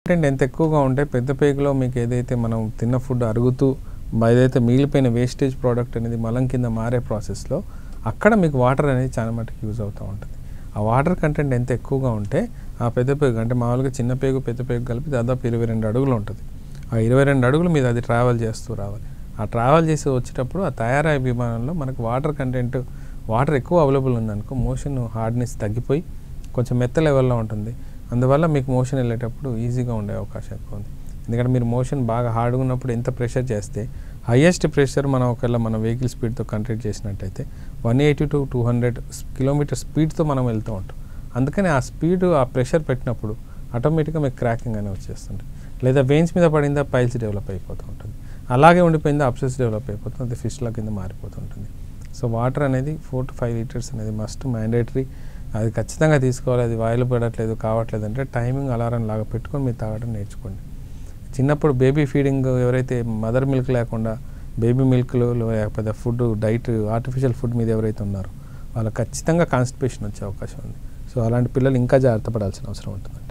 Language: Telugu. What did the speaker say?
కంటెంట్ ఎంత ఎక్కువగా ఉంటే పెద్ద పేగులో మీకు ఏదైతే మనం తిన్న ఫుడ్ అరుగుతూ ఏదైతే మిగిలిపోయిన వేస్టేజ్ ప్రోడక్ట్ అనేది మలం కింద మారే ప్రాసెస్లో అక్కడ మీకు వాటర్ అనేది చాలా మటుకు యూజ్ అవుతూ ఉంటుంది. ఆ వాటర్ కంటెంట్ ఎంత ఎక్కువగా ఉంటే ఆ పెద్ద పేగు అంటే మామూలుగా చిన్న పేగు పెద్ద పేగు కలిపి దాదాపు 22 అడుగులు ఉంటుంది. ఆ 22 అడుగుల మీద అది ట్రావెల్ చేస్తూ రావాలి. ఆ ట్రావెల్ చేసి వచ్చేటప్పుడు ఆ తయారయ్యే విమానంలో మనకు వాటర్ ఎక్కువ అవైలబుల్ ఉందనుకో మోషన్ హార్డ్నెస్ తగ్గిపోయి కొంచెం మెత్త లెవెల్లో ఉంటుంది. అందువల్ల మీకు మోషన్ వెళ్ళేటప్పుడు ఈజీగా ఉండే అవకాశం ఎక్కువ ఉంది. ఎందుకంటే మీరు మోషన్ బాగా హార్డ్గా ఉన్నప్పుడు ఎంత ప్రెషర్ చేస్తే హైయెస్ట్ ప్రెషర్ మనం ఒకవేళ మన వెహికల్ స్పీడ్తో కంట్రోల్ చేసినట్టయితే 180 to 200 కిలోమీటర్ స్పీడ్తో మనం వెళ్తూ ఉంటాం. అందుకని ఆ స్పీడ్ ఆ ప్రెషర్ పెట్టినప్పుడు ఆటోమేటిక్గా మీకు క్రాకింగ్ అనేది వచ్చేస్తుంది. లేదా వెయిన్స్ మీద పడిందా పైల్స్ డెవలప్ అయిపోతూ ఉంటుంది. అలాగే ఉండిపోయిందా అబ్సెస్ డెవలప్ అయిపోతుంది. అది ఫిష్ల కింద మారిపోతుంటుంది. సో వాటర్ అనేది 4 to 5 లీటర్స్ అనేది మస్ట్ మ్యాండేటరీ. అది ఖచ్చితంగా తీసుకోవాలి. అది వాయిల్ పడట్లేదు కావట్లేదు అంటే టైమింగ్ అలారం లాగా పెట్టుకొని మీరు తాగడం నేర్చుకోండి. చిన్నప్పుడు బేబీ ఫీడింగ్ ఎవరైతే మదర్ మిల్క్ లేకుండా బేబీ మిల్క్లో లేకపోతే ఫుడ్ డైట్ ఆర్టిఫిషియల్ ఫుడ్ మీద ఎవరైతే ఉన్నారో వాళ్ళకి ఖచ్చితంగా కాన్స్టిపేషన్ వచ్చే అవకాశం ఉంది. సో అలాంటి పిల్లలు ఇంకా జాగ్రత్త పడాల్సిన అవసరం ఉంటుంది.